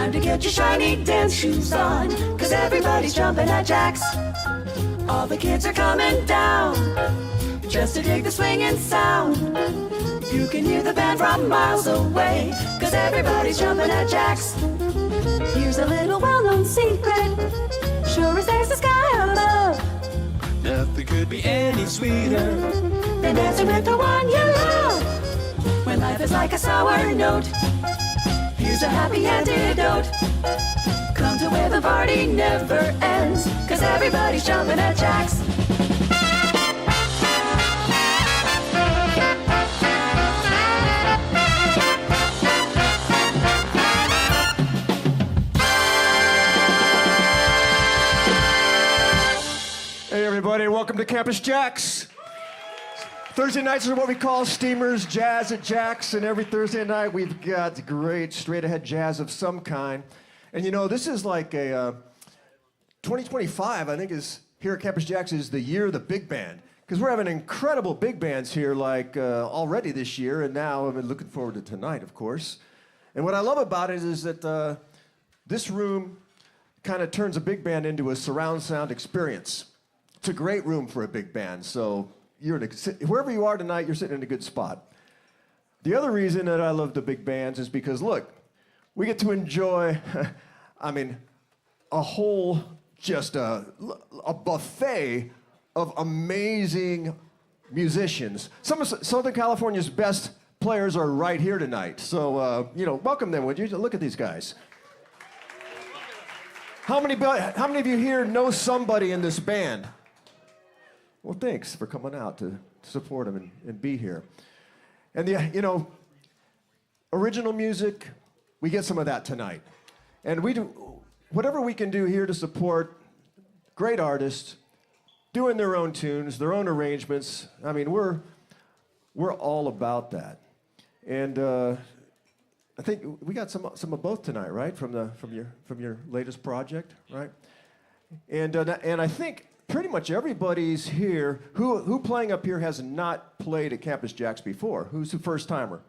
Time to get your shiny dance shoes on, 'cause everybody's jumping at JAX. All the kids are coming down, just to dig the swinging sound. You can hear the band from miles away, 'cause everybody's jumping at JAX. Here's a little well-known secret, sure as there's the sky above. Nothing could be any sweeter than dancing with the one you love. When life is like a sour note, here's a happy antidote. Come to where the party never ends, 'cause everybody's jumping at JAX. Hey everybody, welcome to Campus JAX. Thursday nights are what we call Steamers Jazz at JAX, and every Thursday night we've got great straight-ahead jazz of some kind. And you know, this is like a 2025, I think, is here at Campus JAX is the year of the big band, because we're having incredible big bands here, like already this year, and now I've been looking forward to tonight, of course. And what I love about it is that this room kind of turns a big band into a surround sound experience. It's a great room for a big band, so wherever you are tonight, you're sitting in a good spot. The other reason that I love the big bands is because, look, we get to enjoy, I mean, a whole, just a buffet of amazing musicians. Some of Southern California's best players are right here tonight. So, you know, welcome them, would you? Look at these guys. How many of you here know somebody in this band? Well, thanks for coming out to support them and be here. And you know, original music, we get some of that tonight. And we do whatever we can do here to support great artists doing their own tunes, their own arrangements. I mean, we're all about that. And I think we got some of both tonight, right? From your latest project, right? And I think pretty much everybody's here. Who playing up here has not played at Campus JAX before? Who's the first timer?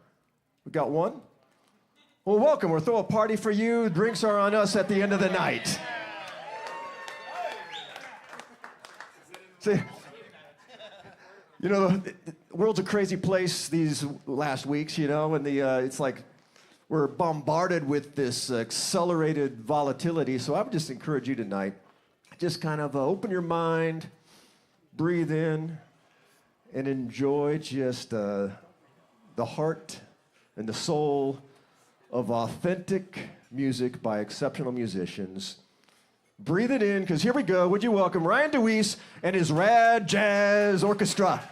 We got one? Well, welcome. We'll throw a party for you. Drinks are on us at the end of the night. See, you know, the world's a crazy place these last weeks, you know, and it's like we're bombarded with this accelerated volatility. So I would just encourage you tonight, just kind of open your mind, breathe in, and enjoy just the heart and the soul of authentic music by exceptional musicians. Breathe it in, because here we go. Would you welcome Ryan DeWeese and his RAD Jazz Orchestra.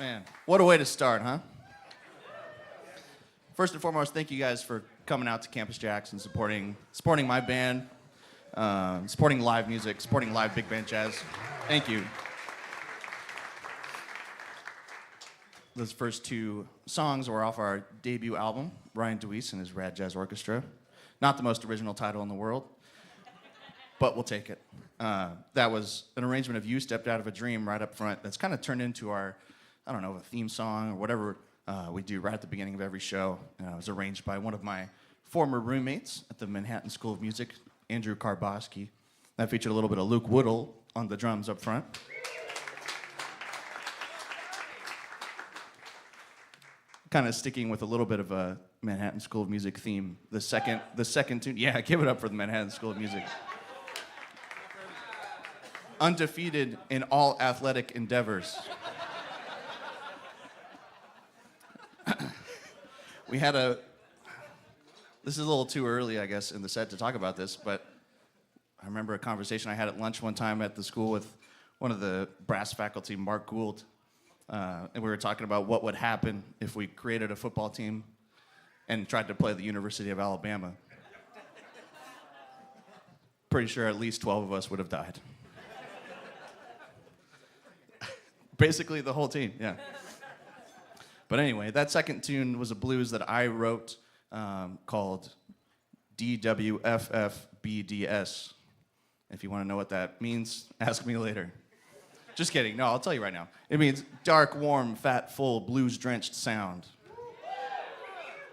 man. What a way to start, huh? First and foremost, thank you guys for coming out to Campus JAX and supporting my band, supporting live music, supporting live big band jazz. Thank you. Those first two songs were off our debut album, Ryan DeWeese and his RAD Jazz Orchestra. Not the most original title in the world, but we'll take it. That was an arrangement of You Stepped Out of a Dream right up front that's kind of turned into our, I don't know, a theme song or whatever we do right at the beginning of every show. It was arranged by one of my former roommates at the Manhattan School of Music, Andrew Karboski. That featured a little bit of Luke Woodall on the drums up front. Kind of sticking with a little bit of a Manhattan School of Music theme. The second tune, yeah, give it up for the Manhattan School of Music. Undefeated in all athletic endeavors. This is a little too early, I guess, in the set to talk about this, but I remember a conversation I had at lunch one time at the school with one of the brass faculty, Mark Gould, and we were talking about what would happen if we created a football team and tried to play the University of Alabama. Pretty sure at least 12 of us would have died. Basically the whole team, yeah. But anyway, that second tune was a blues that I wrote called DWFFBDS. If you want to know what that means, ask me later. Just kidding. No, I'll tell you right now. It means dark, warm, fat, full, blues-drenched sound.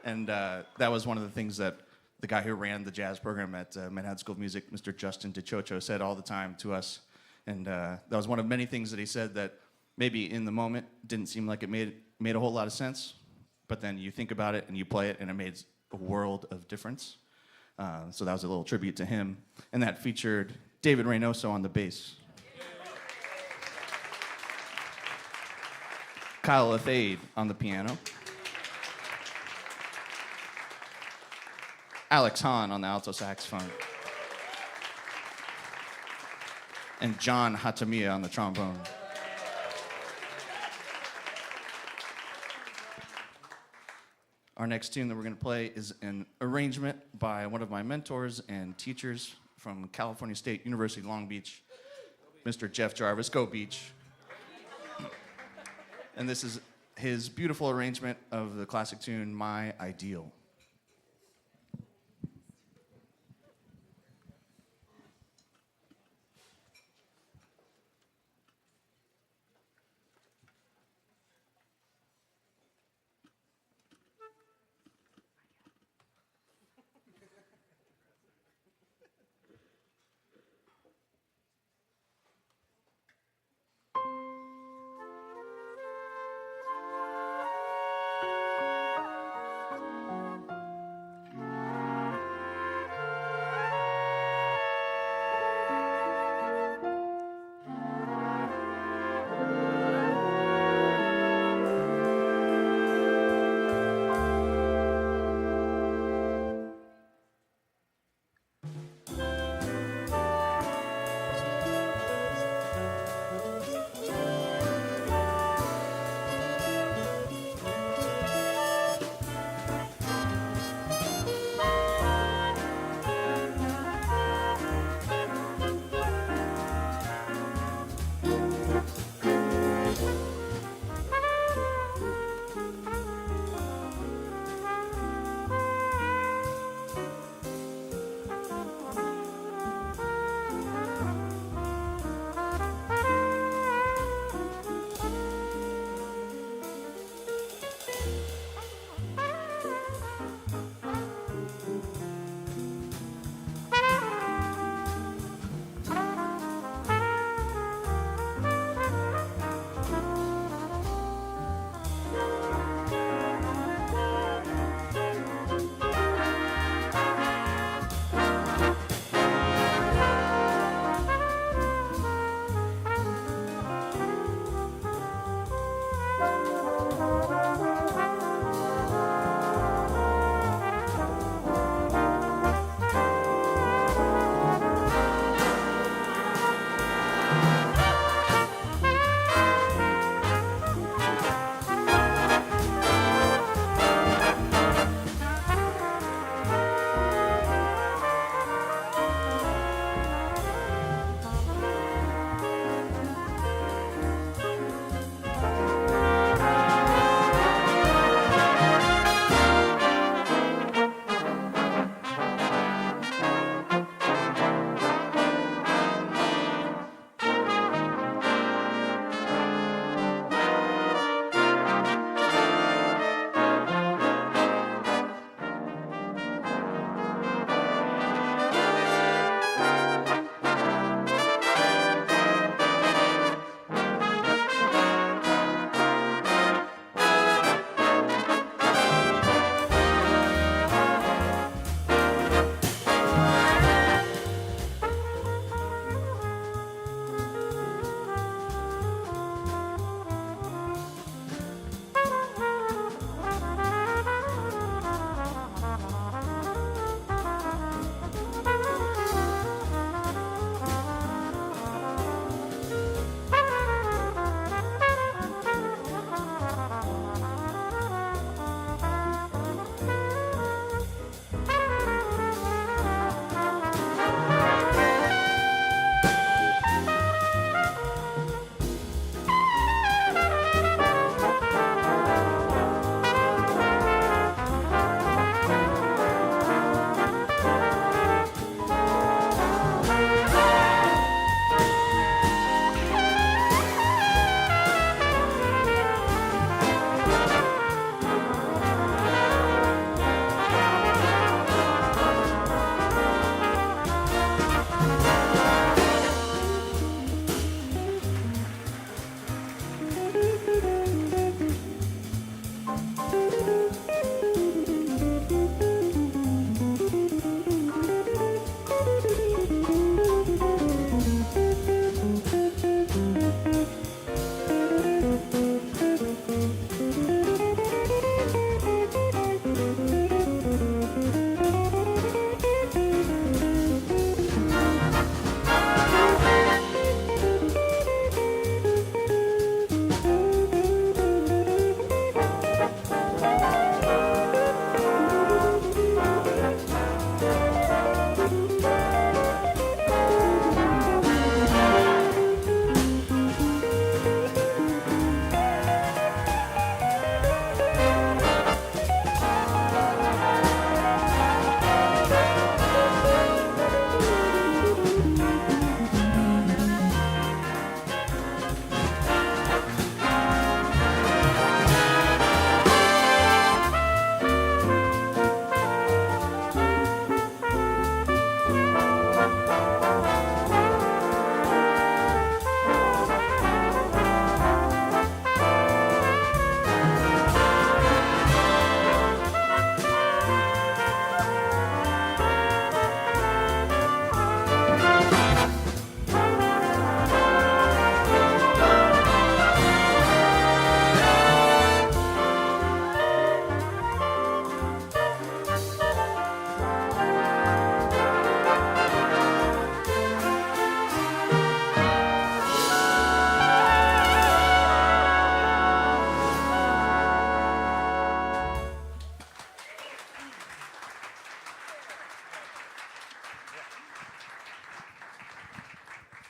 And that was one of the things that the guy who ran the jazz program at Manhattan School of Music, Mr. Justin DeChocho, said all the time to us. And that was one of many things that he said that maybe in the moment didn't seem like it made a whole lot of sense, but then you think about it and you play it and it made a world of difference. So that was a little tribute to him. And that featured David Reynoso on the bass. Kyle Athade on the piano. Alex Hahn on the alto saxophone. And John Hatamiya on the trombone. Our next tune that we're going to play is an arrangement by one of my mentors and teachers from California State University, Long Beach, Mr. Jeff Jarvis. Go Beach. And this is his beautiful arrangement of the classic tune, My Ideal.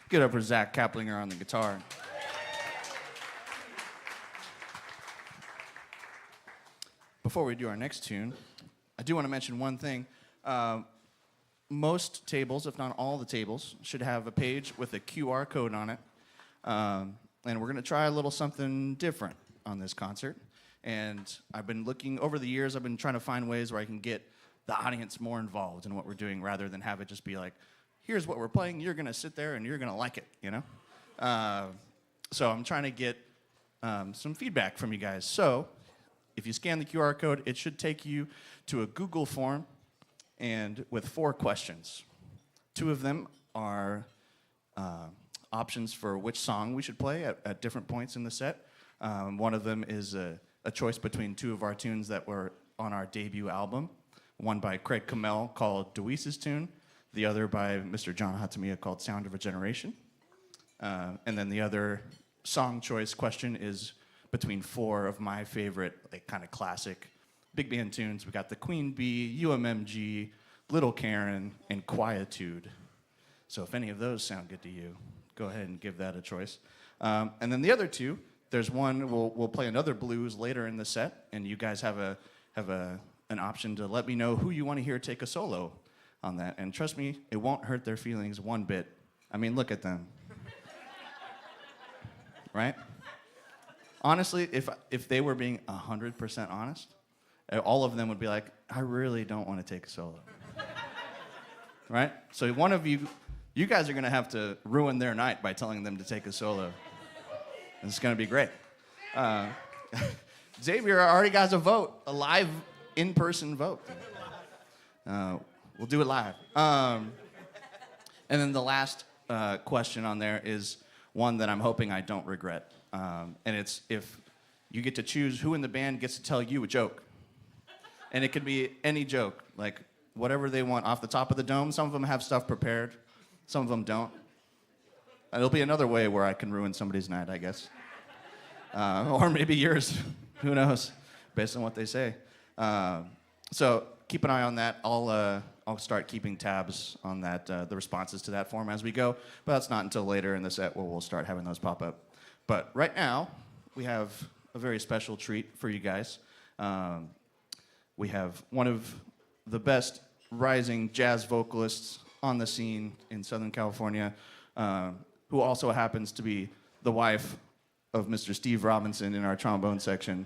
Get up for Zach Kaplinger on the guitar. Before we do our next tune, I do want to mention one thing. Most tables, if not all the tables, should have a page with a QR code on it. And we're going to try a little something different on this concert. And I've been looking, over the years, I've been trying to find ways where I can get the audience more involved in what we're doing rather than have it just be like, here's what we're playing, you're going to sit there and you're going to like it, you know? So I'm trying to get some feedback from you guys. So if you scan the QR code, it should take you to a Google form and with 4 questions. 2 of them are options for which song we should play at different points in the set. One of them is a choice between 2 of our tunes that were on our debut album. One by Craig Kamel called DeWeese's tune. The other by Mr. John Hatamiya called Sound of a Generation. And then the other song choice question is between 4 of my favorite, like, kind of classic big band tunes. We got the Queen Bee, UMMG, Little Karen, and Quietude. So if any of those sound good to you, go ahead and give that a choice. And then the other 2, there's one, we'll play another blues later in the set, and you guys have an option to let me know who you want to hear take a solo on that. And trust me, it won't hurt their feelings one bit. I mean, look at them. Right? Honestly, if they were being 100% honest, all of them would be like, I really don't want to take a solo. Right? So one of you guys are going to have to ruin their night by telling them to take a solo. And it's going to be great. Xavier already got a vote, a live in-person vote. We'll do it live. And then the last question on there is one that I'm hoping I don't regret. And it's if you get to choose who in the band gets to tell you a joke. And it could be any joke, like whatever they want off the top of the dome. Some of them have stuff prepared. Some of them don't. And it'll be another way where I can ruin somebody's night, I guess. Or maybe yours. Who knows? Based on what they say. So keep an eye on that. I'll start keeping tabs on that, the responses to that form as we go. But that's not until later in the set where we'll start having those pop up. But right now, we have a very special treat for you guys. We have one of the best rising jazz vocalists on the scene in Southern California, who also happens to be the wife of Mr. Steve Robinson in our trombone section.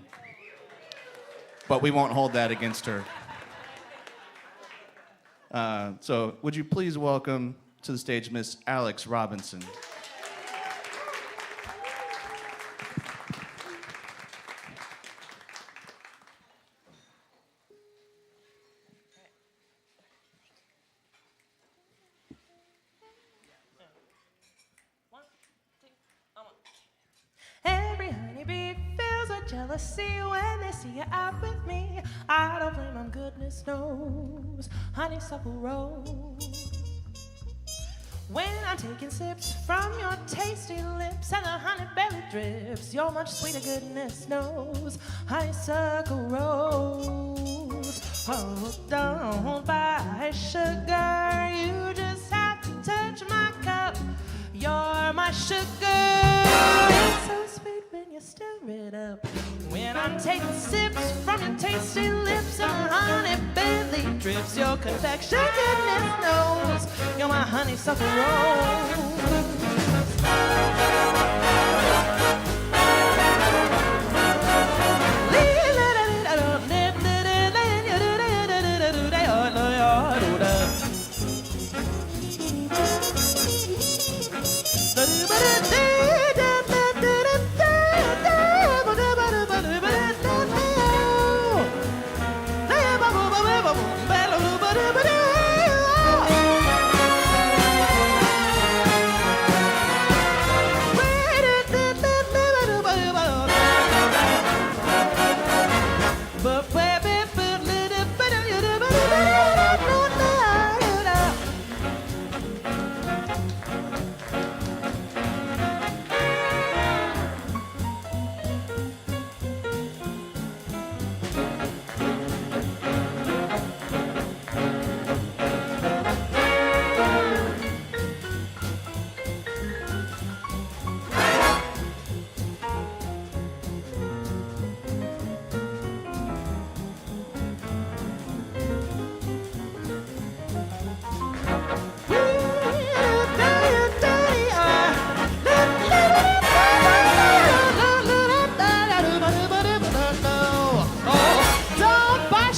But we won't hold that against her. So would you please welcome to the stage Miss Alex Robinson. Every honeybee feels a jealousy when they see you out with me. I don't blame them, goodness knows. Honeysuckle rose. When I'm taking sips from your tasty lips and the honey belly drips, you're much sweeter, goodness knows. Honeysuckle rose. Oh, don't buy sugar, you just have to touch my cup. You're my sugar. It's so sweet when you stir it up. When I'm taking sips from your tasty lips and the honey belly drips, your confection, goodness knows, you're my honeysuckle rose.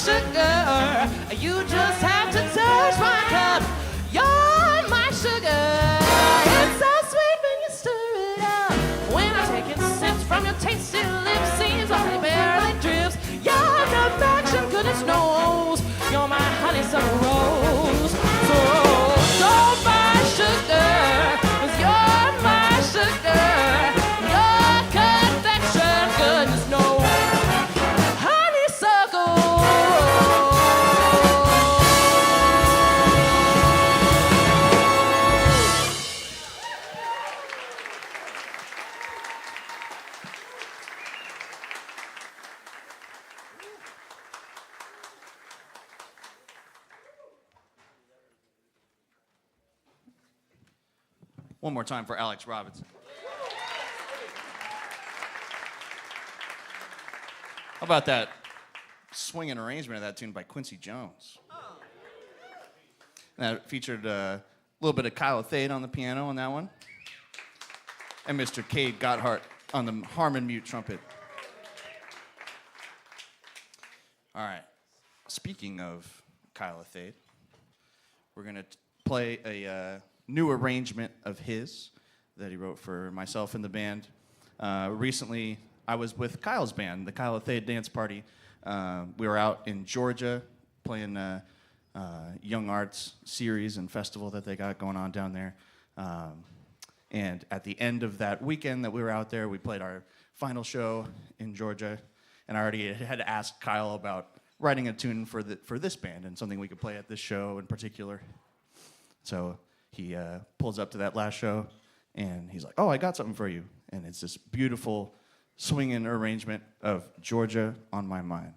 sugar. You just have to touch my cup. You're my sugar. It's so sweet when you stir it up. When I'm taking sips from your tasty lips, seems like honey barely drips. You're perfection, goodness knows. You're my honeysuckle rose. So don't buy sugar, 'cause you're my sugar. Your confection, goodness knows. Honeysuckle rose. One more time for Alex Robinson. How about that swinging arrangement of that tune by Quincy Jones? And that featured a little bit of Kyle Thade on the piano on that one. And Mr. Cade Gotthard on the harmon mute trumpet. All right. Speaking of Kyle Thade, we're going to play a new arrangement of his that he wrote for myself and the band. Recently, I was with Kyle's band, the Kyle Thade Dance Party. We were out in Georgia playing Young Arts series and festival that they got going on down there. And at the end of that weekend that we were out there, we played our final show in Georgia. And I already had asked Kyle about writing a tune for this band and something we could play at this show in particular. So he pulls up to that last show, and he's like, "Oh, I got something for you." And it's this beautiful swinging arrangement of Georgia on My Mind.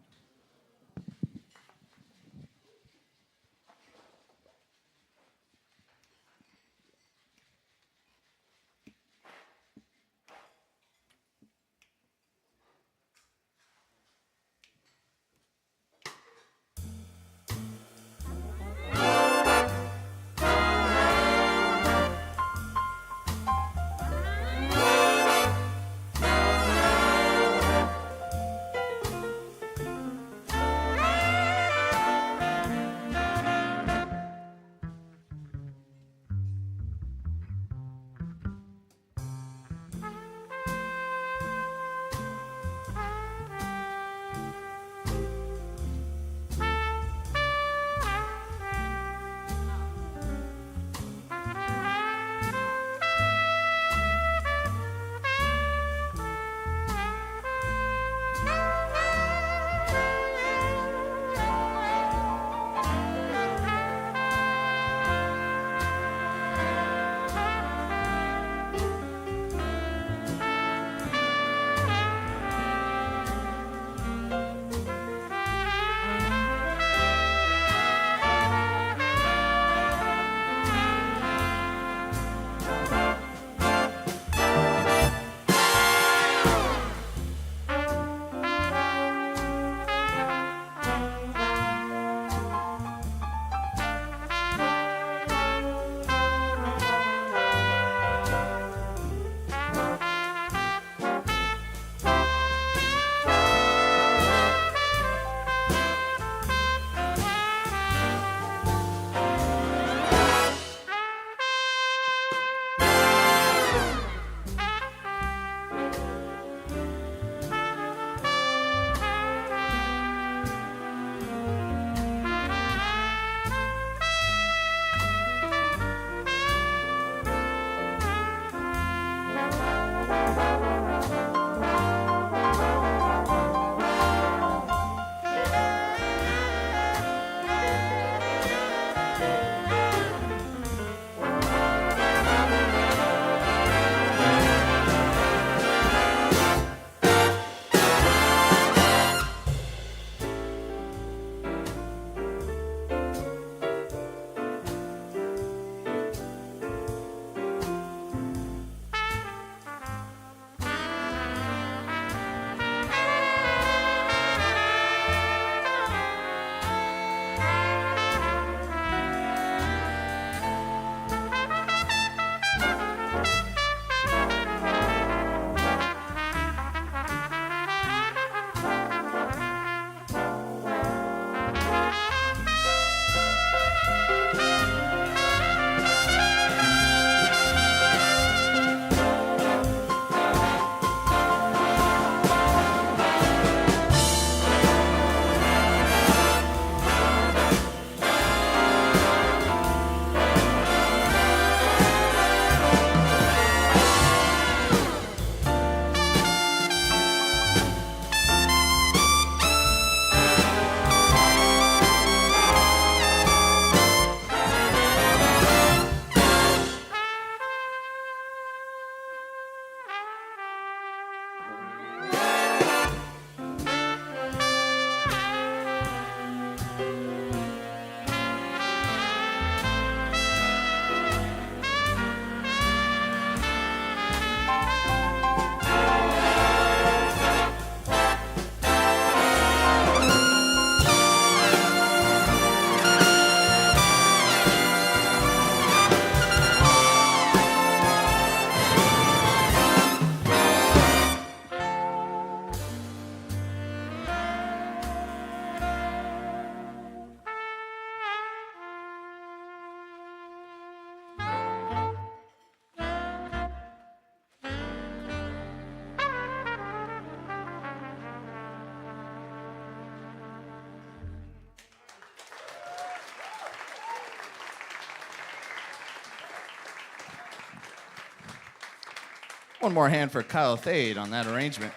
One more hand for Kyle Thade on that arrangement.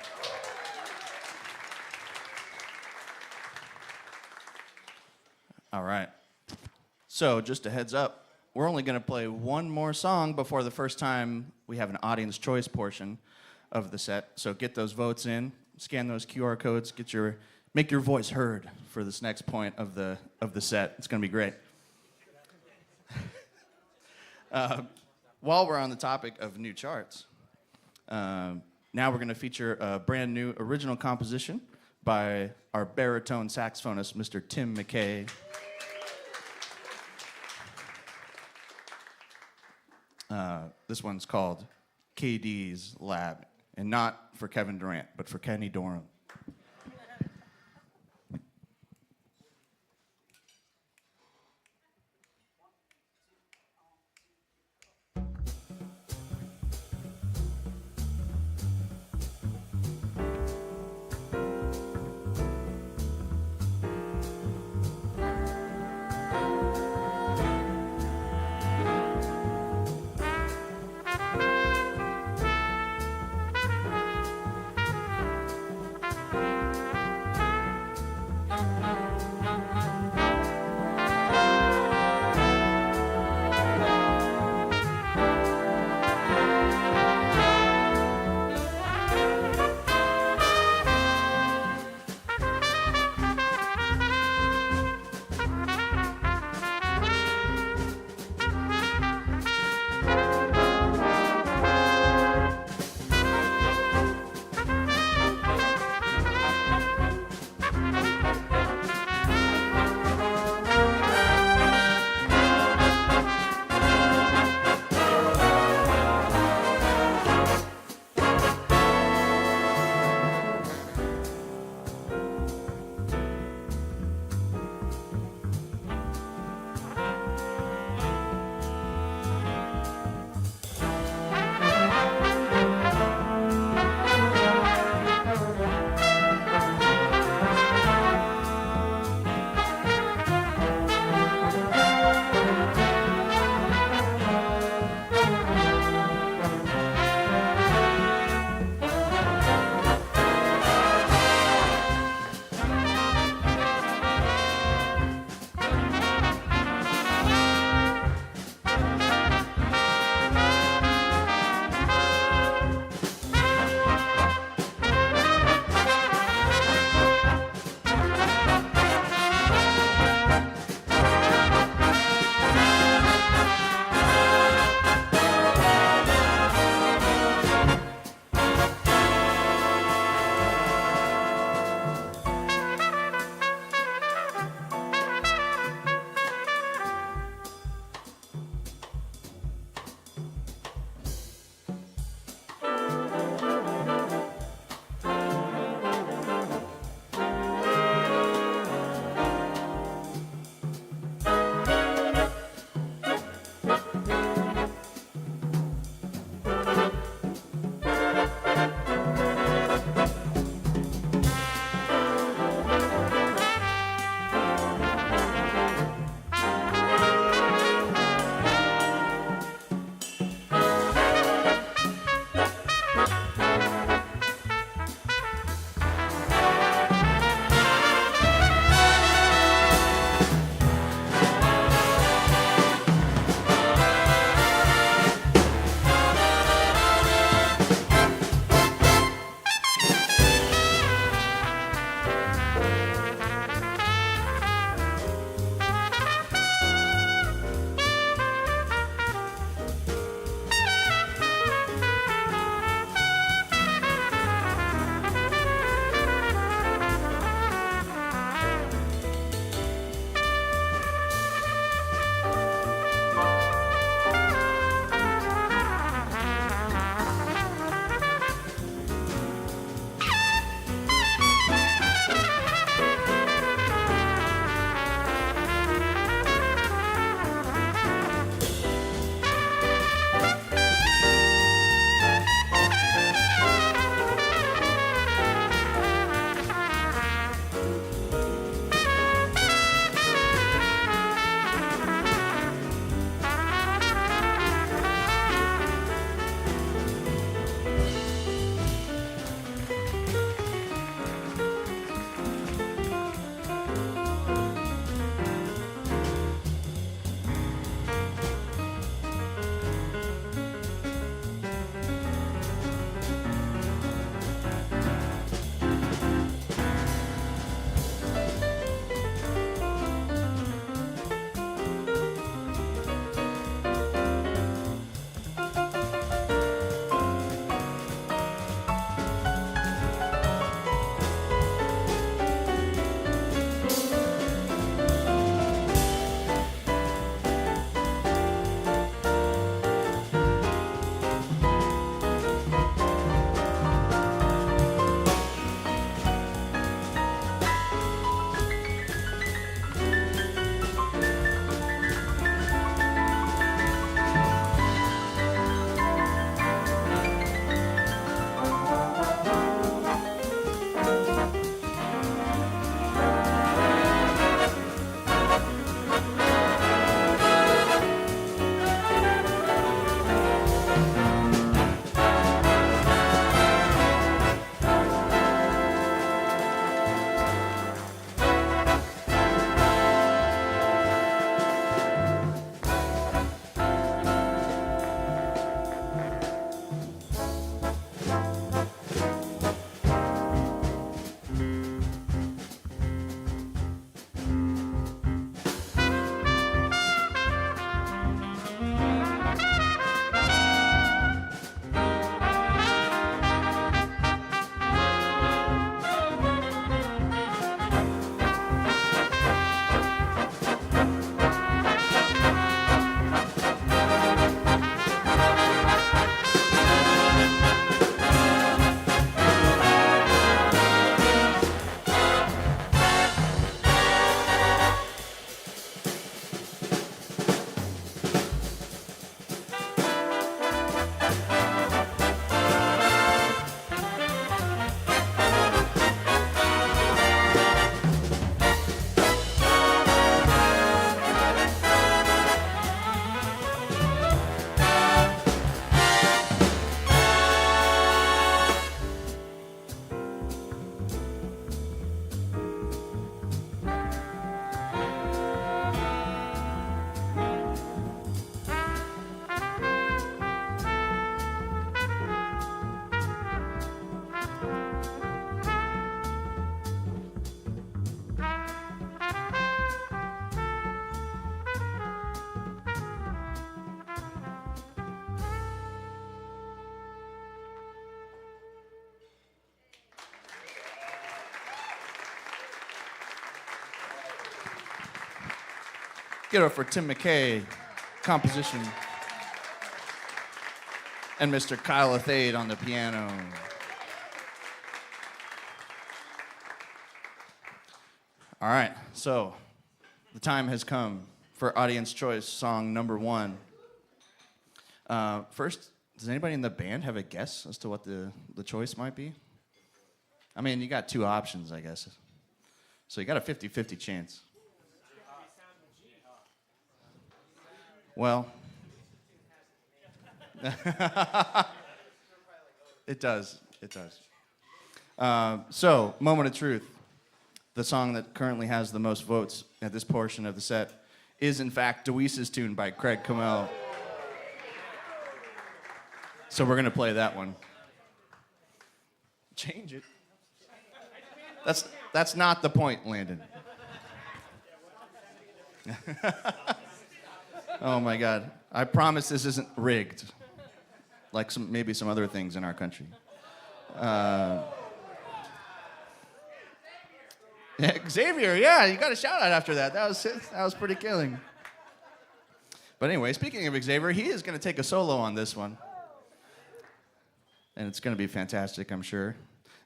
All right. So, just a heads up, we're only going to play one more song before the first time we have an audience choice portion of the set. So get those votes in, scan those QR codes, make your voice heard for this next point of the set. It's going to be great. While we're on the topic of new charts, now we're going to feature a brand new original composition by our baritone saxophonist, Mr. Tim McKay. This one's called KD's Lab, and not for Kevin Durant, but for Kenny Dorham. Get it up for Tim McKay, composition. And Mr. Kyle Athade on the piano. All right, so the time has come for audience choice song number 1. First, does anybody in the band have a guess as to what the choice might be? I mean, you got 2 options, I guess. So you got a 50-50 chance. Well, it does. So, moment of truth. The song that currently has the most votes at this portion of the set is, in fact, DeWeese's tune by Craig Camel. So we're going to play that one. Change it. That's not the point, Landon. Oh, my God. I promise this isn't rigged, like maybe some other things in our country. Xavier, yeah, you got a shout out after that. That was pretty killing. But anyway, speaking of Xavier, he is going to take a solo on this one. And it's going to be fantastic, I'm sure.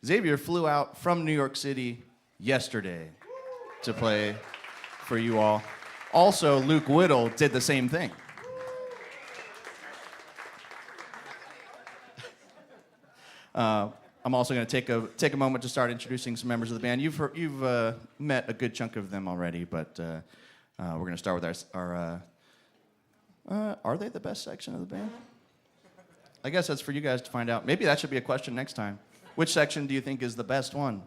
Xavier flew out from New York City yesterday to play for you all. Also, Luke Whittle did the same thing. I'm also going to take a moment to start introducing some members of the band. You've met a good chunk of them already, but we're going to start with our are they the best section of the band? I guess that's for you guys to find out. Maybe that should be a question next time. Which section do you think is the best one?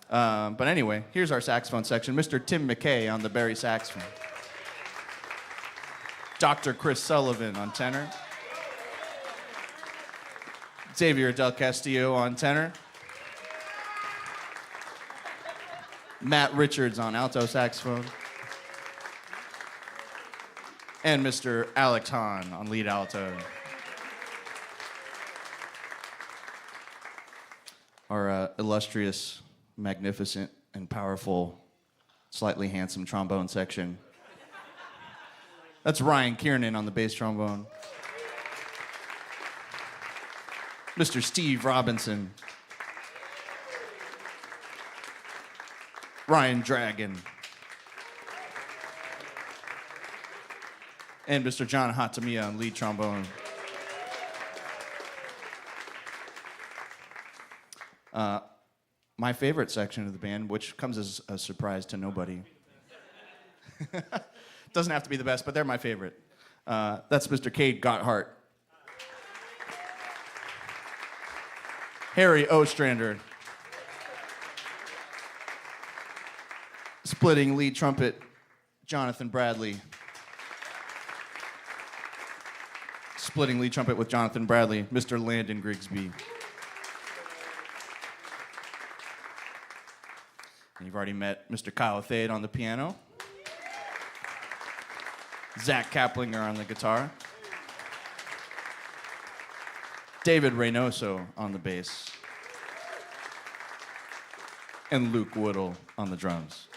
But anyway, here's our saxophone section. Mr. Tim McKay on the Barry saxophone. Dr. Chris Sullivan on tenor. Xavier Del Castillo on tenor. Matt Richards on alto saxophone. And Mr. Alex Hahn on lead alto. Our illustrious, magnificent, and powerful, slightly handsome trombone section. That's Ryan Kiernan on the bass trombone. Mr. Steve Robinson. Ryan Dragon. And Mr. John Hatamiya on lead trombone. My favorite section of the band, which comes as a surprise to nobody. Doesn't have to be the best, but they're my favorite. That's Mr. Cade Gotthard. Harry Ostrander. Splitting lead trumpet, Jonathan Bradley. Splitting lead trumpet with Jonathan Bradley, Mr. Landon Grigsby. And you've already met Mr. Kyle Athade on the piano. Zach Kaplinger on the guitar. David Reynoso on the bass. And Luke Whittle on the drums.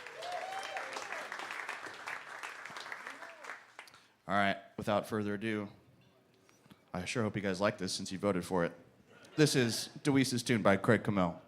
All right, without further ado, I sure hope you guys like this since you voted for it. This is DeWeese's tune by Craig Camel.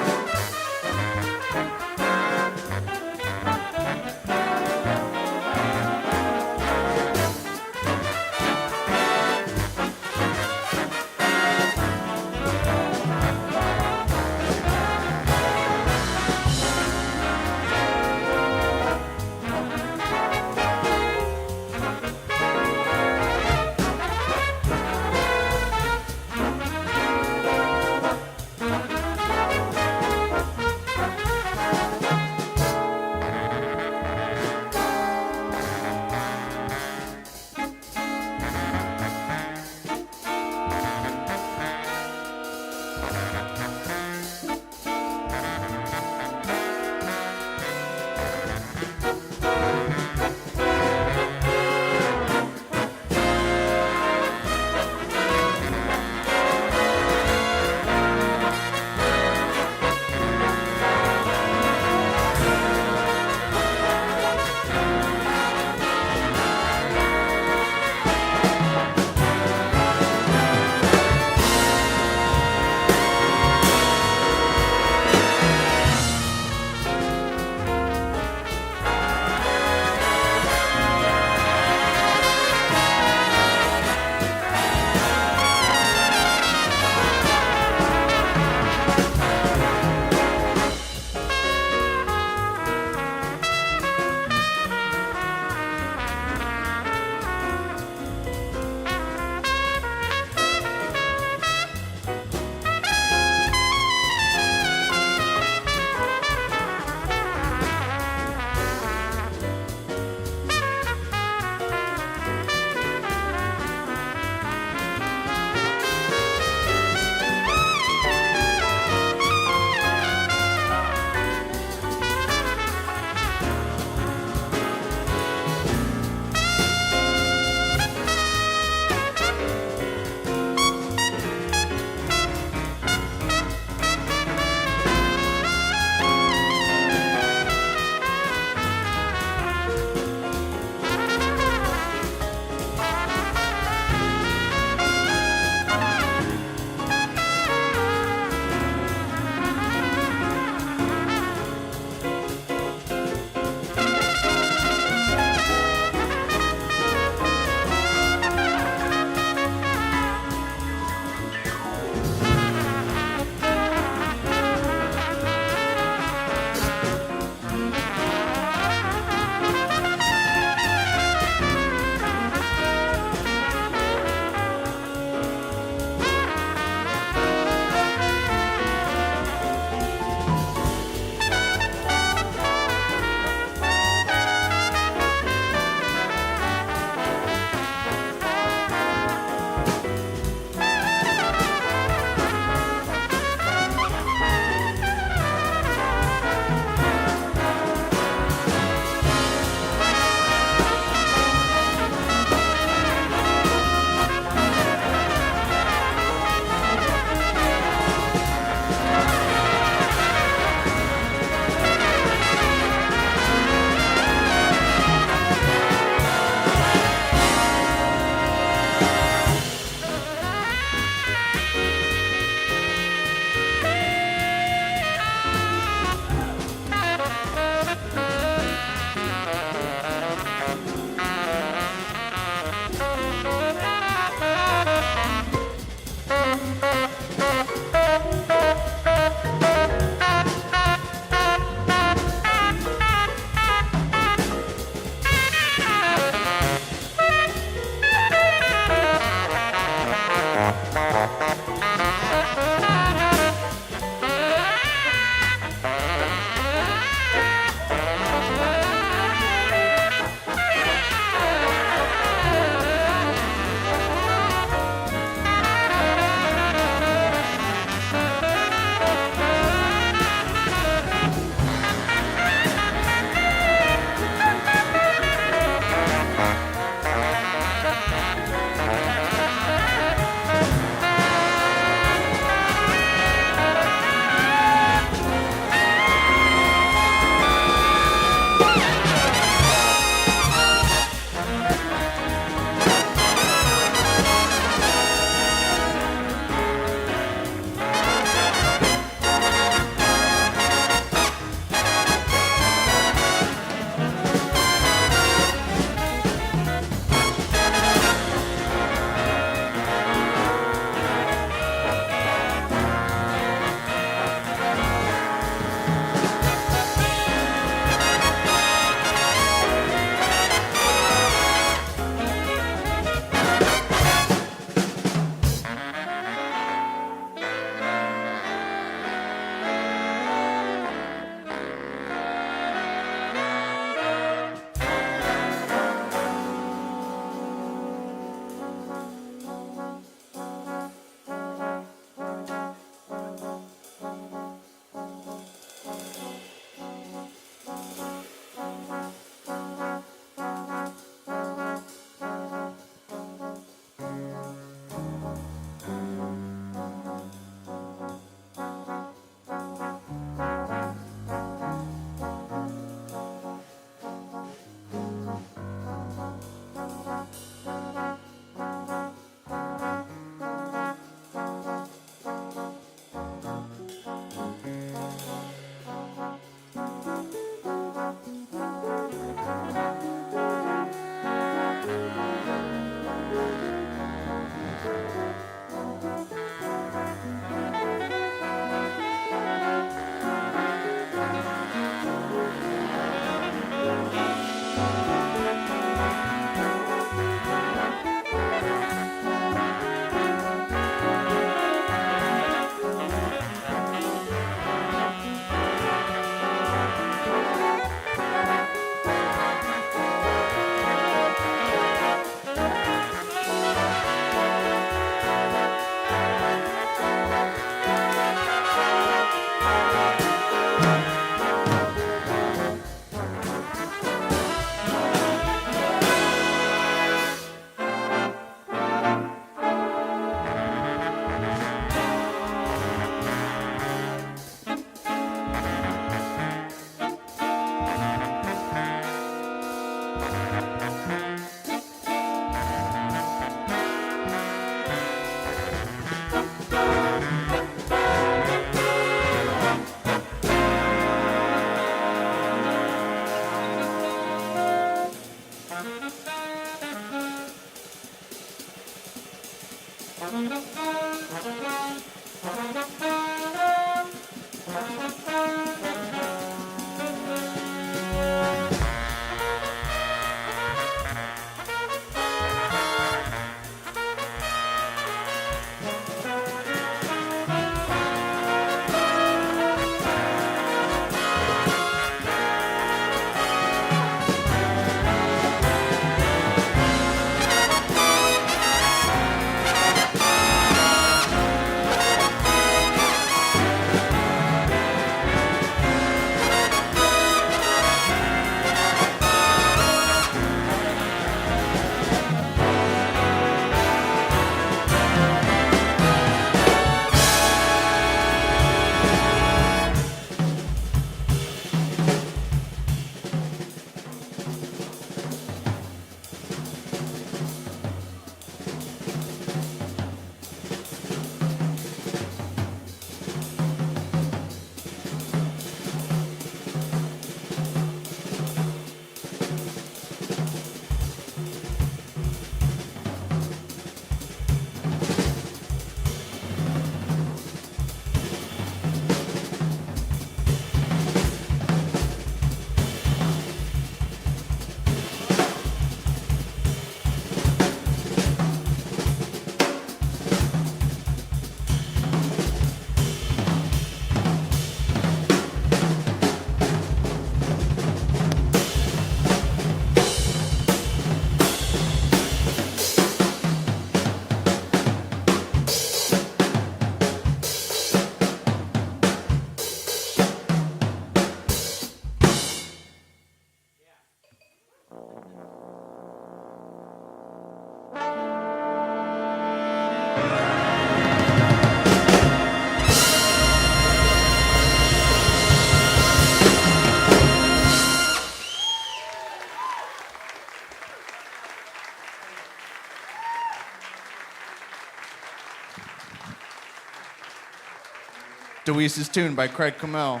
DeWeese's Tune by Craig Kamel.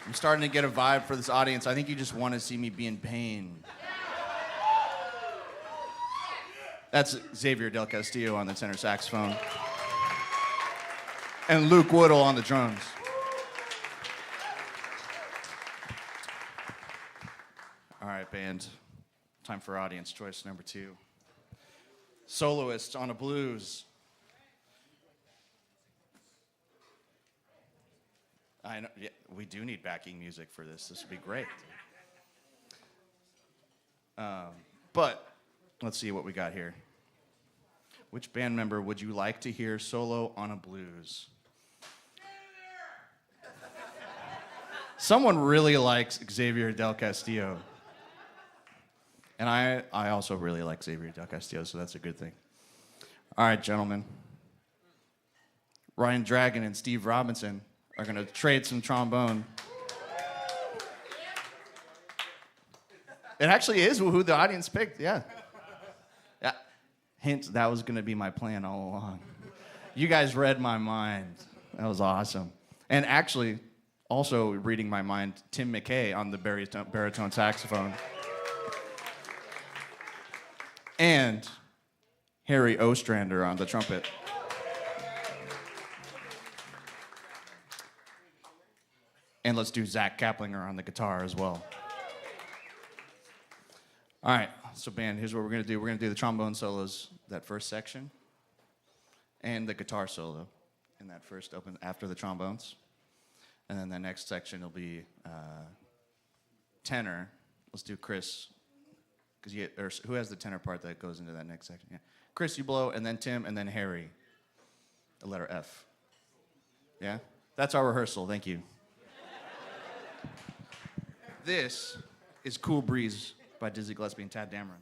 I'm starting to get a vibe for this audience. I think you just want to see me be in pain. That's Xavier Del Castillo on the tenor saxophone. And Luke Woodall on the drums. All right, band. Time for audience choice number 2. Soloist on a blues. I know, yeah, we do need backing music for this. This would be great. But let's see what we got here. Which band member would you like to hear solo on a blues? Someone really likes Xavier Del Castillo. And I also really like Xavier Del Castillo, so that's a good thing. All right, gentlemen. Ryan Dragon and Steve Robinson are going to trade some trombone. It actually is who the audience picked, yeah. Yeah. Hint, that was going to be my plan all along. You guys read my mind. That was awesome. And actually, also reading my mind, Tim McKay on the baritone saxophone. And Harry Ostrander on the trumpet. And let's do Zach Kaplinger on the guitar as well. All right, so band, here's what we're gonna do. We're gonna do the trombone solos, that first section, and the guitar solo in that first open after the trombones. And then the next section will be tenor. Let's do Chris, or who has the tenor part that goes into that next section? Yeah. Chris, you blow, and then Tim, and then Harry, the letter F. Yeah? That's our rehearsal, thank you. This is Cool Breeze by Dizzy Gillespie and Tad Dameron.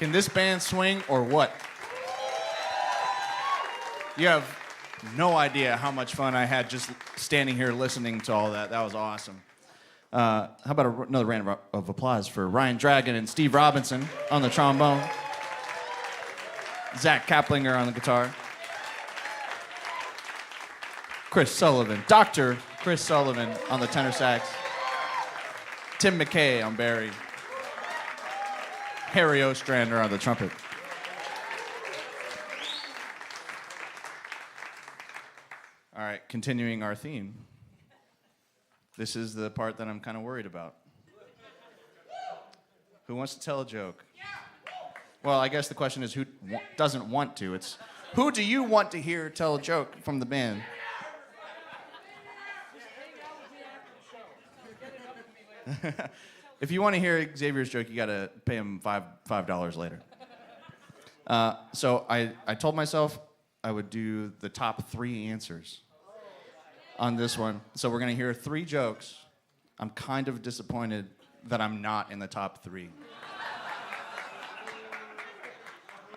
Can this band swing or what? You have no idea how much fun I had just standing here listening to all that. That was awesome. How about another round of applause for Ryan Dragon and Steve Robinson on the trombone, Zach Kaplinger on the guitar, Chris Sullivan, Dr. Chris Sullivan on the tenor sax, Tim McKay on Barry, Harry Ostrander on the trumpet. All right, continuing our theme. This is the part that I'm kind of worried about. Who wants to tell a joke? Well, I guess the question is who doesn't want to. It's who do you want to hear tell a joke from the band? If you want to hear Xavier's joke, you got to pay him $5 later. So I told myself I would do the top 3 answers on this one. So we're going to hear 3 jokes. I'm kind of disappointed that I'm not in the top 3.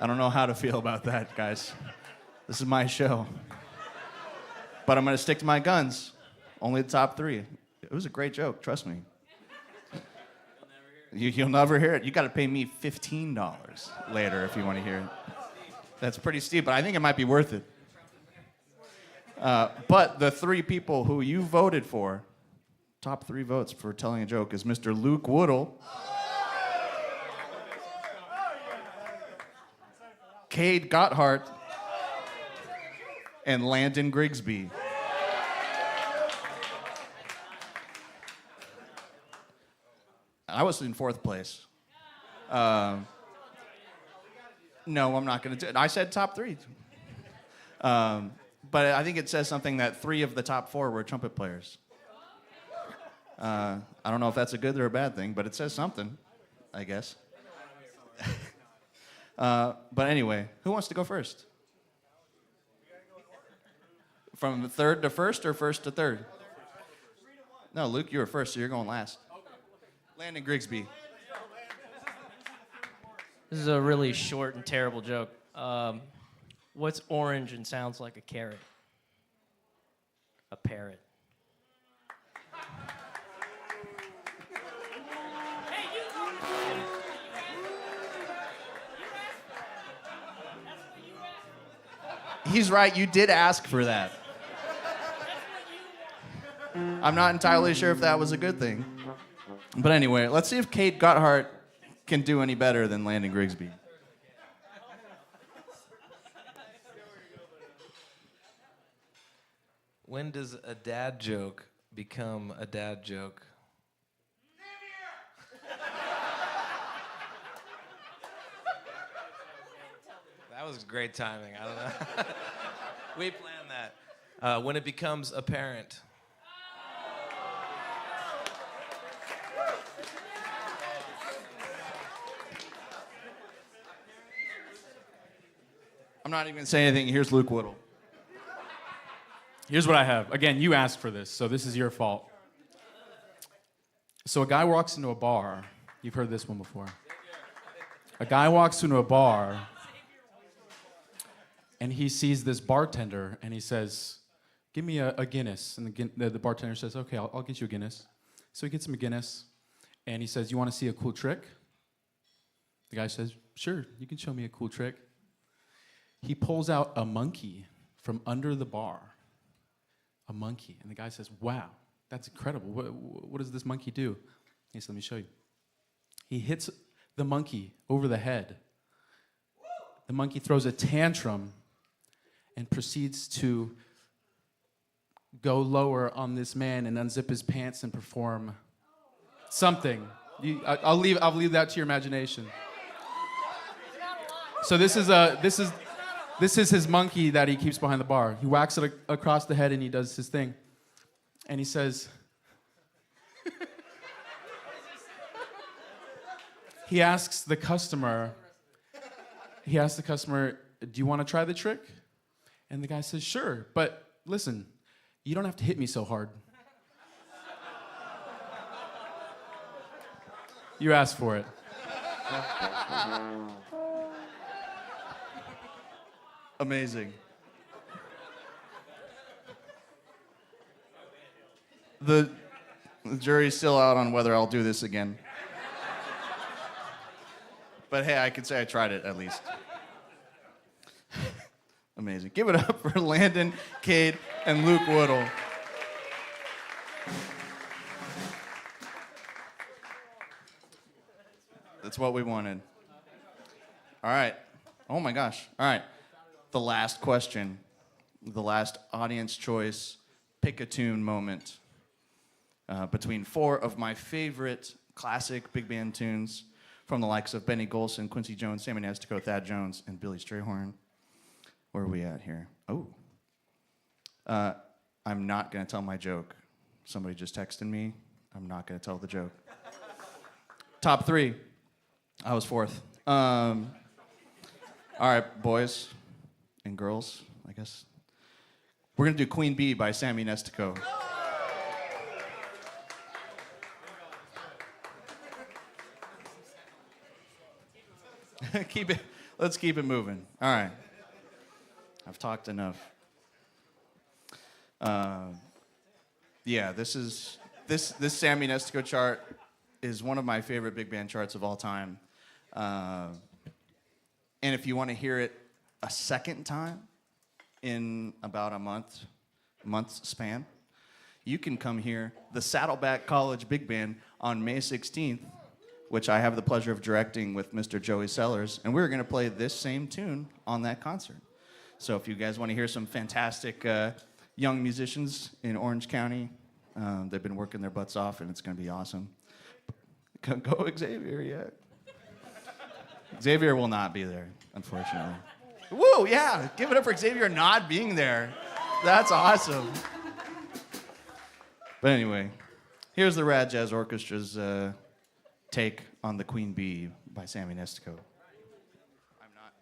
I don't know how to feel about that, guys. This is my show. But I'm going to stick to my guns. Only the top 3. It was a great joke, trust me. You'll never hear it. You got to pay me $15 later if you want to hear it. That's pretty steep, but I think it might be worth it. But the three people who you voted for, top 3 votes for telling a joke, is Mr. Luke Woodle, Cade Gotthard, and Landon Grigsby. I was in 4th place. No, I'm not going to do it. I said top 3. But I think it says something that 3 of the top 4 were trumpet players. I don't know if that's a good or a bad thing, but it says something, I guess. But anyway, who wants to go first? From 3rd to 1st or 1st to 3rd? No, Luke, you were first, so you're going last. Landon Grigsby. This is a really short and terrible joke. What's orange and sounds like a carrot? A parrot. He's right, you did ask for that. I'm not entirely sure if that was a good thing. But anyway, let's see if Cade Gotthard can do any better than Landon Grigsby. When does a dad joke become a dad joke? That was great timing. I don't know. We planned that. When it becomes apparent. I'm not even saying anything. Here's Luke Woodle. Here's what I have. Again, you asked for this, so this is your fault. So a guy walks into a bar. You've heard this one before. A guy walks into a bar, and he sees this bartender, and he says, "Give me a Guinness." And the bartender says, "Okay, I'll get you a Guinness." So he gets him a Guinness, and he says, "You want to see a cool trick?" The guy says, "Sure, you can show me a cool trick." He pulls out a monkey from under the bar. A monkey. And the guy says, "Wow, that's incredible. What does this monkey do?" He says, "Let me show you." He hits the monkey over the head. The monkey throws a tantrum and proceeds to go lower on this man and unzip his pants and perform something. I'll leave that to your imagination. So this is his monkey that he keeps behind the bar. He whacks it across the head and he does his thing. And he says, he asks the customer, "Do you want to try the trick?" And the guy says, "Sure, but listen, you don't have to hit me so hard." You asked for it. Amazing. The jury's still out on whether I'll do this again. But hey, I could say I tried it at least. Amazing. Give it up for Landon, Cade, and Luke Woodle. That's what we wanted. All right. Oh my gosh. All right. The last question. The last audience choice, pick a tune moment. Between 4 of my favorite classic big band tunes from the likes of Benny Golson, Quincy Jones, Sammy Nestico, Thad Jones, and Billy Strayhorn. Where are we at here? Oh. I'm not going to tell my joke. Somebody just texted me. I'm not going to tell the joke. Top 3. I was 4th. All right, boys and girls, I guess. We're going to do Queen Bee by Sammy Nestico. Let's keep it moving. All right. I've talked enough. Yeah, this is This Sammy Nestico chart is one of my favorite big band charts of all time. And if you want to hear it a second time in about a month's span, you can come hear the Saddleback College Big Band on May 16th, which I have the pleasure of directing with Mr. Joey Sellers, and we're going to play this same tune on that concert. So if you guys want to hear some fantastic young musicians in Orange County, they've been working their butts off, and it's going to be awesome. Go Xavier, yeah. Xavier will not be there, unfortunately. Woo, yeah, give it up for Xavier not being there. That's awesome. But anyway, here's the RAD Jazz Orchestra's take on the Queen Bee by Sammy Nestico. I'm not.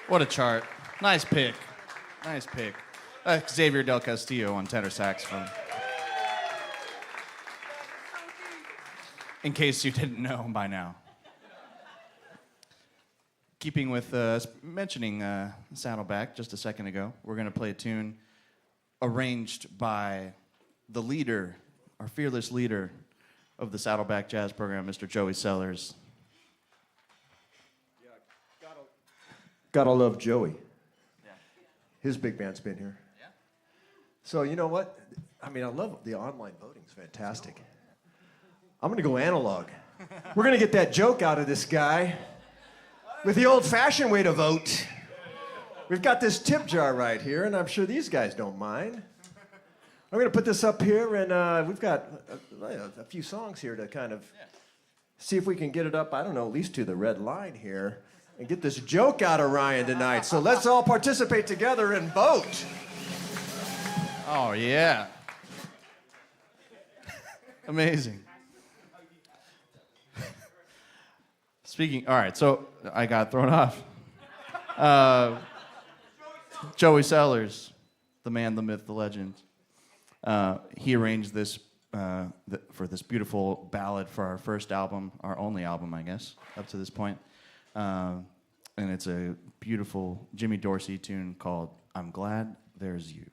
What a chart. Nice pick. Nice pick. Xavier Del Castillo on tenor saxophone. In case you didn't know by now. Keeping with mentioning Saddleback just a second ago, we're going to play a tune arranged by the leader, our fearless leader of the Saddleback Jazz program, Mr. Joey Sellers. Gotta love Joey. His big band's been here. Yeah. So you know what? I mean, I love the online voting. It's fantastic. I'm gonna go analog. We're gonna get that joke out of this guy with the old-fashioned way to vote. We've got this tip jar right here, and I'm sure these guys don't mind. I'm gonna put this up here, and we've got a few songs here to kind of see if we can get it up, I don't know, at least to the red line here, and get this joke out of Ryan tonight. So let's all participate together and vote. Oh, yeah. Amazing. Speaking, all right, so I got thrown off. Joey Sellers, the man, the myth, the legend. He arranged this for this beautiful ballad for our first album, our only album, I guess, up to this point. And it's a beautiful Jimmy Dorsey tune called I'm Glad There's You.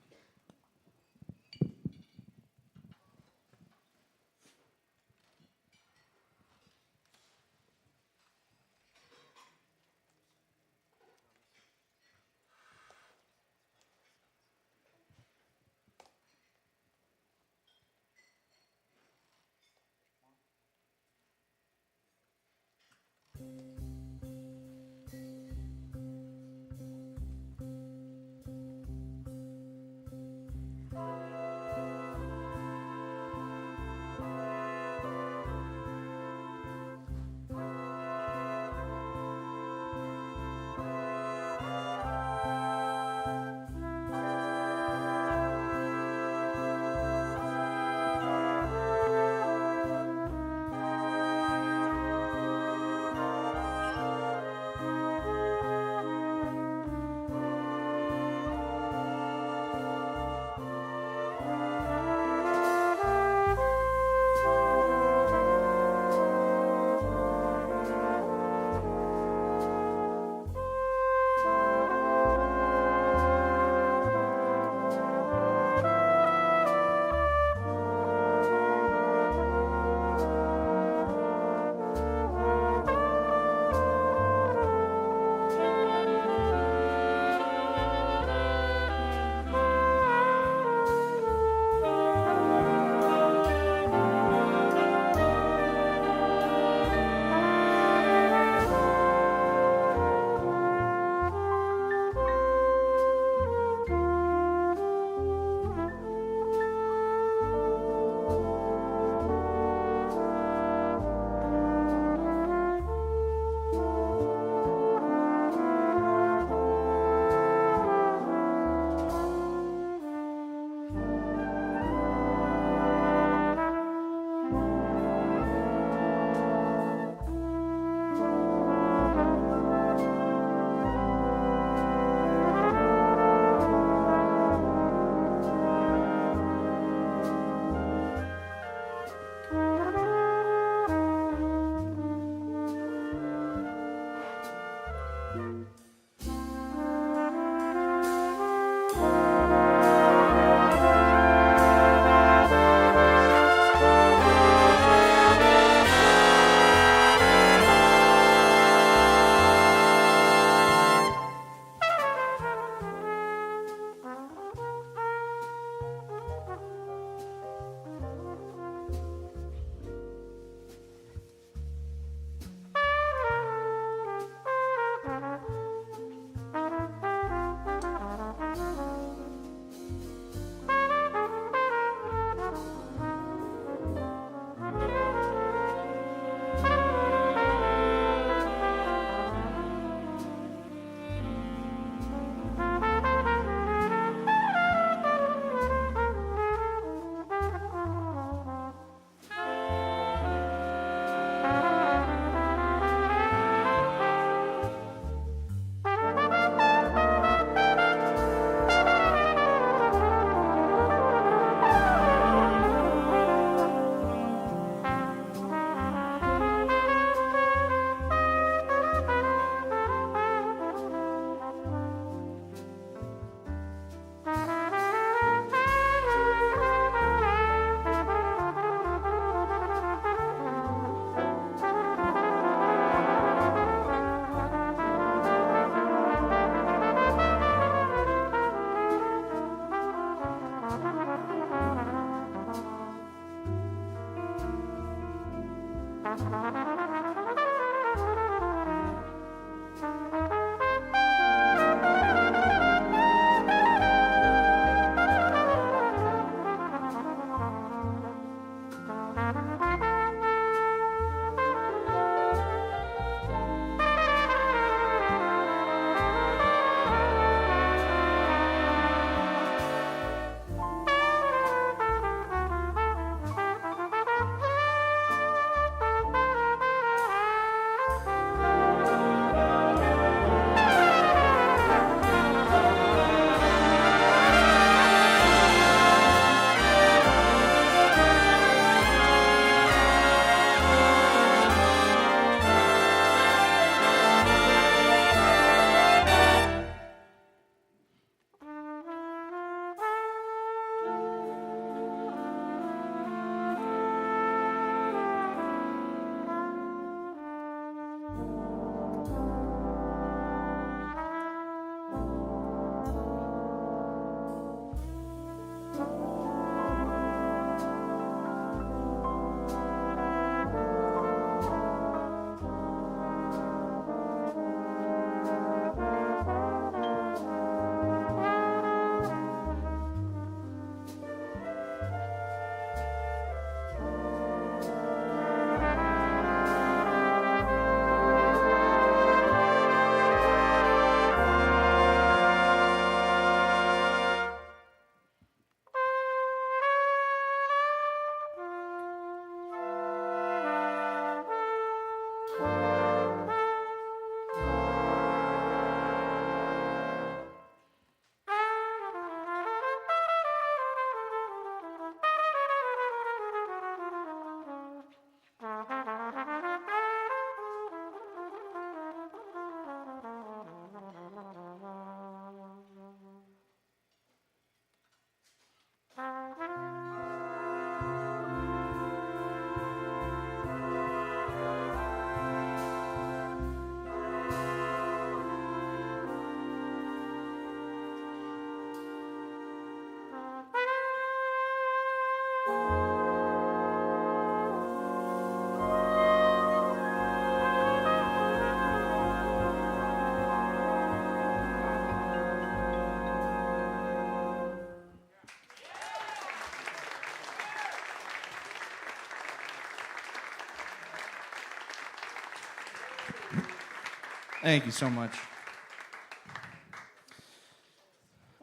Thank you so much.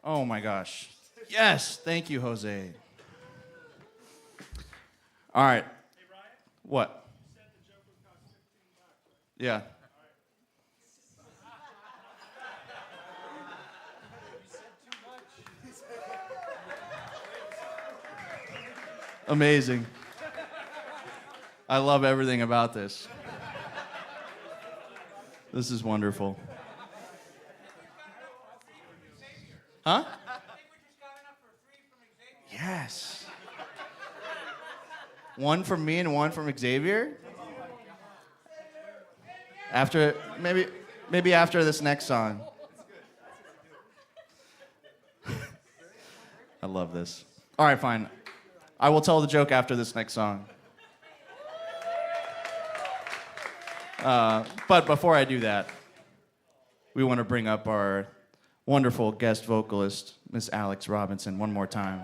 Oh my gosh. Yes, thank you, Jose. All right. Hey, Ryan? What? You said the joke would cost $15, right? Yeah. Amazing. I love everything about this. This is wonderful. Huh? Yes. One from me and one from Xavier? After, maybe after this next song. I love this. All right, fine. I will tell the joke after this next song. But before I do that, we want to bring up our wonderful guest vocalist, Miss Alex Robinson, one more time.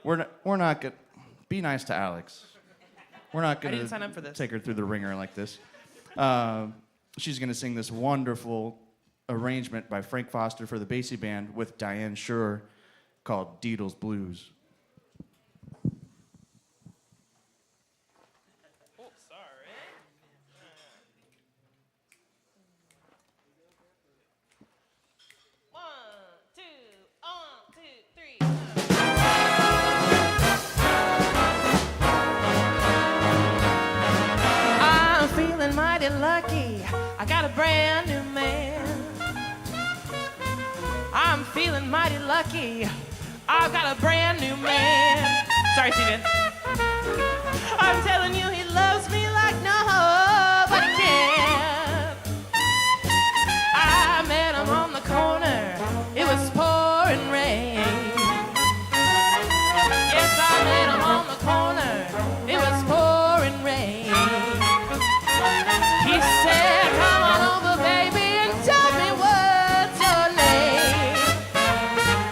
We're not good. Be nice to Alex. We're not going didn't sign up for to this. take her through the ringer like this. She's going to sing this wonderful arrangement by Frank Foster for the Basie Band with Diane Schur called Deedle's Blues. Oh, sorry. One, two, three. I'm feeling mighty lucky. I got a brand new man. I'm feeling mighty lucky. I've got a brand new man. Sorry, Steven. I'm telling you, he loves me like nobody can. I met him on the corner. It was pouring rain. Yes, I met him on the corner. It was pouring rain. He said, come on over, baby, and tell me what's your name.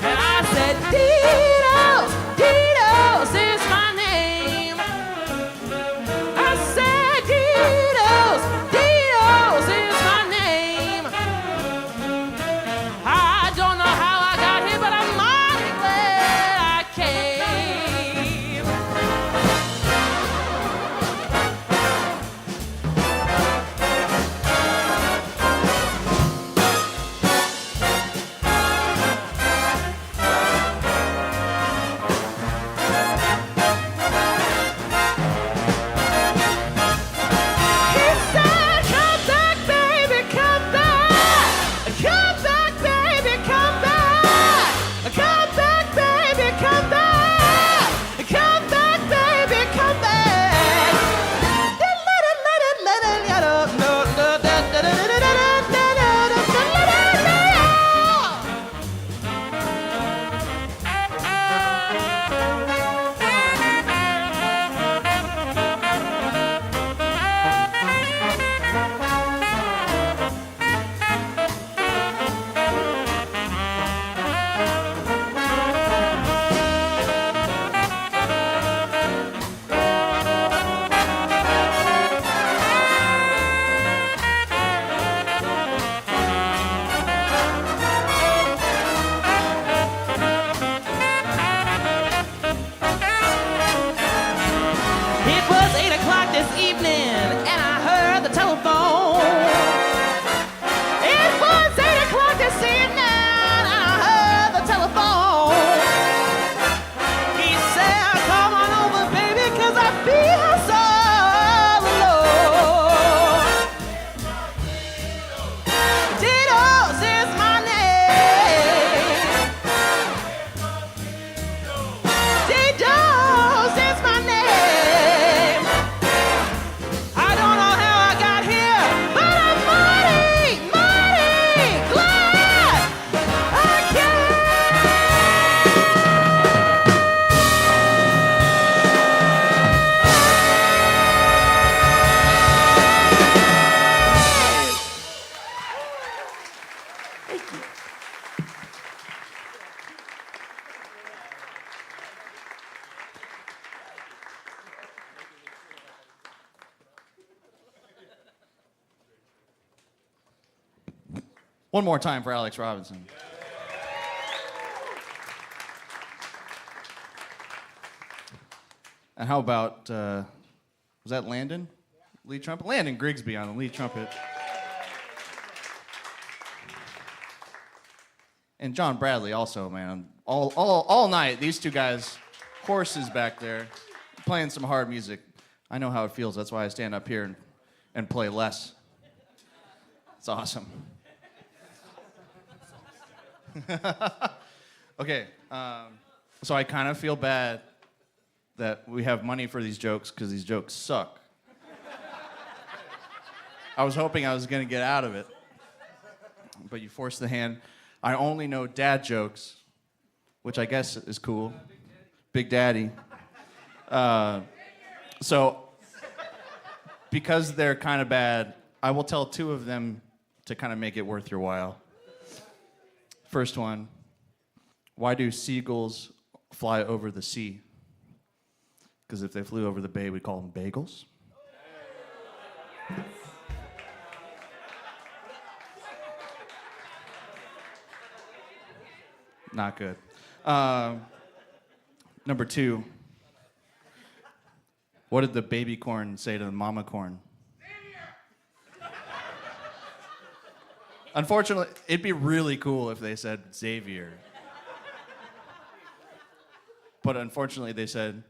And I said, Didos, Didos is my name. I said, Didos, Didos is my name. I don't know how I got here, but I'm mighty glad I came. He said, come back, baby, come back. Come back, baby, come back. Come back, baby, come back. Come back, baby, come back. It was 8 o'clock this evening, and I heard the telephone. It was 8 o'clock this evening, and I heard the telephone. He said, come on over, baby, 'cause I feel so alone. Didos is my name. Didos is my name. One more time for Alex Robinson. And how about, was that Landon? Lead trumpet? Landon Grigsby on the lead trumpet. And John Bradley also, man. All night, these two guys, horses back there, playing some hard music. I know how it feels. That's why I stand up here and play less. It's awesome. Okay, so I kind of feel bad that we have money for these jokes because these jokes suck. I was hoping I was going to get out of it, but you forced the hand. I only know dad jokes, which I guess is cool. Big Daddy. So, because they're kind of bad, I will tell two of them to kind of make it worth your while. First one, why do seagulls fly over the sea? Because if they flew over the bay, we'd call them bagels. Not good. Number two, what did the baby corn say to the mama corn? Unfortunately, it'd be really cool if they said Xavier. But unfortunately, they said,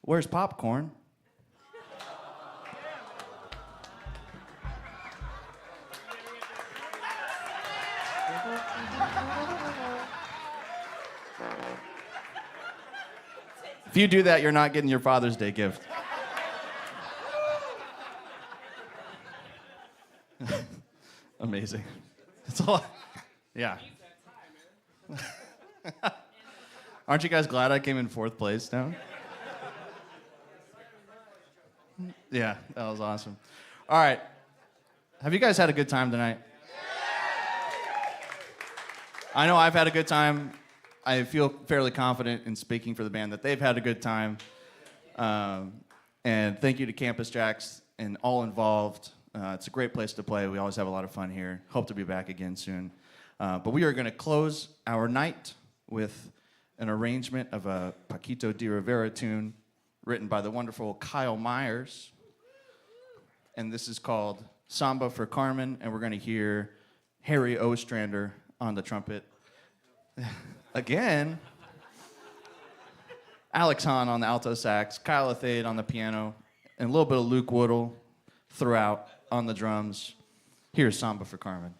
where's popcorn? If you do that, you're not getting your Father's Day gift. Amazing. That's all. Yeah. Aren't you guys glad I came in fourth place now? Yeah, that was awesome. All right. Have you guys had a good time tonight? I know I've had a good time. I feel fairly confident in speaking for the band that they've had a good time. And thank you to Campus JAX and all involved. It's a great place to play. We always have a lot of fun here. Hope to be back again soon. But we are going to close our night with an arrangement of a Paquito de Rivera tune written by the wonderful Kyle Myers. And this is called Samba for Carmen, and we're going to hear Harry Ostrander on the trumpet. Again. Alex Hahn on the alto sax, Kyle Athade on the piano, and a little bit of Luke Woodle throughout on the drums. Here's Samba for Carmen.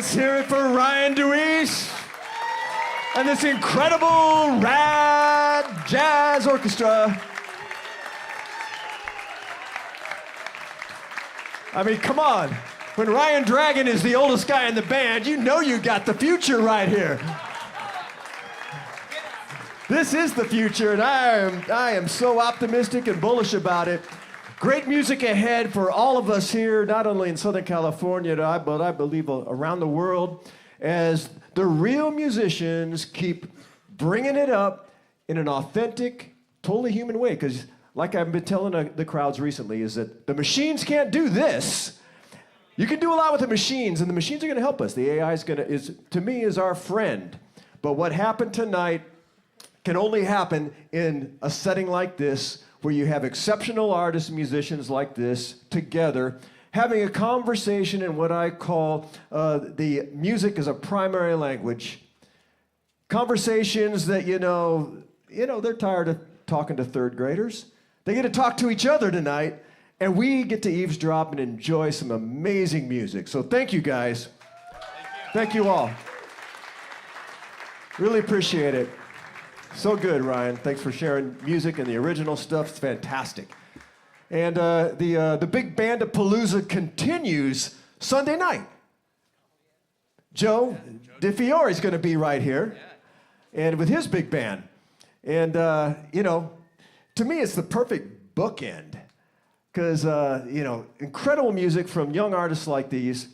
Let's hear it for Ryan DeWeese and this incredible RAD Jazz Orchestra. I mean, come on. When Ryan Dragon is the oldest guy in the band, you know you got the future right here. This is the future, and I am so optimistic and bullish about it. Great music ahead for all of us here, not only in Southern California, but I believe around the world, as the real musicians keep bringing it up in an authentic, totally human way. Because, like I've been telling the crowds recently, is that the machines can't do this. You can do a lot with the machines, and the machines are going to help us. The AI to me, is our friend. But what happened tonight can only happen in a setting like this, where you have exceptional artists and musicians like this together, having a conversation in what I call the music as a primary language. Conversations that, they're tired of talking to third graders. They get to talk to each other tonight, and we get to eavesdrop and enjoy some amazing music. So thank you, guys. Thank you all. Really appreciate it. So good, Ryan. Thanks for sharing music and the original stuff. It's fantastic. And the big band of Palooza continues Sunday night. Joe DeFiore is going to be right here, and with his big band. And to me, it's the perfect bookend, because incredible music from young artists like these,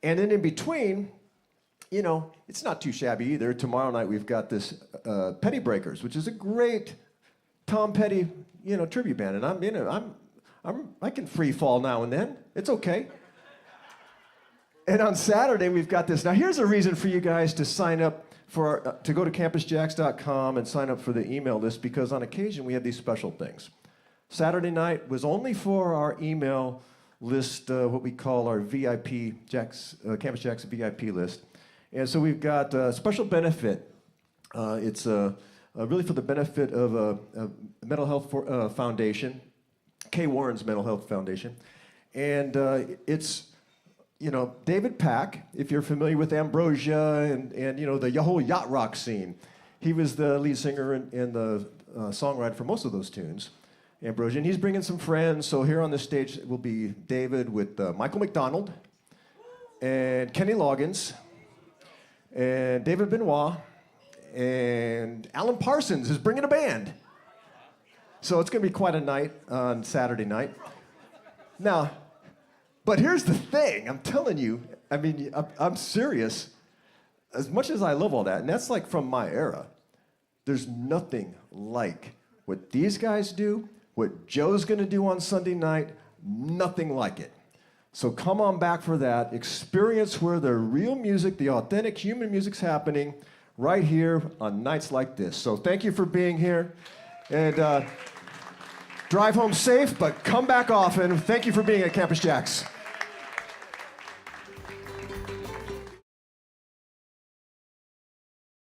and then in between, it's not too shabby either. Tomorrow night we've got this Petty Breakers, which is a great Tom Petty, tribute band, and I can free fall now and then. It's okay. And on Saturday we've got this. Now here's a reason for you guys to sign up to go to campusjax.com and sign up for the email list, because on occasion we have these special things. Saturday night was only for our email list, what we call our VIP Campus JAX VIP list. And so we've got a special benefit. It's really for the benefit of a mental health foundation, Kay Warren's Mental Health Foundation. And it's, David Pack, if you're familiar with Ambrosia and the whole yacht rock scene. He was the lead singer and the songwriter for most of those tunes, Ambrosia. And he's bringing some friends. So here on the stage will be David with Michael McDonald and Kenny Loggins, and David Benoit, and Alan Parsons is bringing a band. So it's going to be quite a night on Saturday night. Now, but here's the thing, I'm telling you, I'm serious. As much as I love all that, and that's like from my era, there's nothing like what these guys do, what Joe's going to do on Sunday night, nothing like it. So come on back for that. Experience where the real music, the authentic human music's happening right here on nights like this. So thank you for being here. And drive home safe, but come back often. Thank you for being at Campus JAX.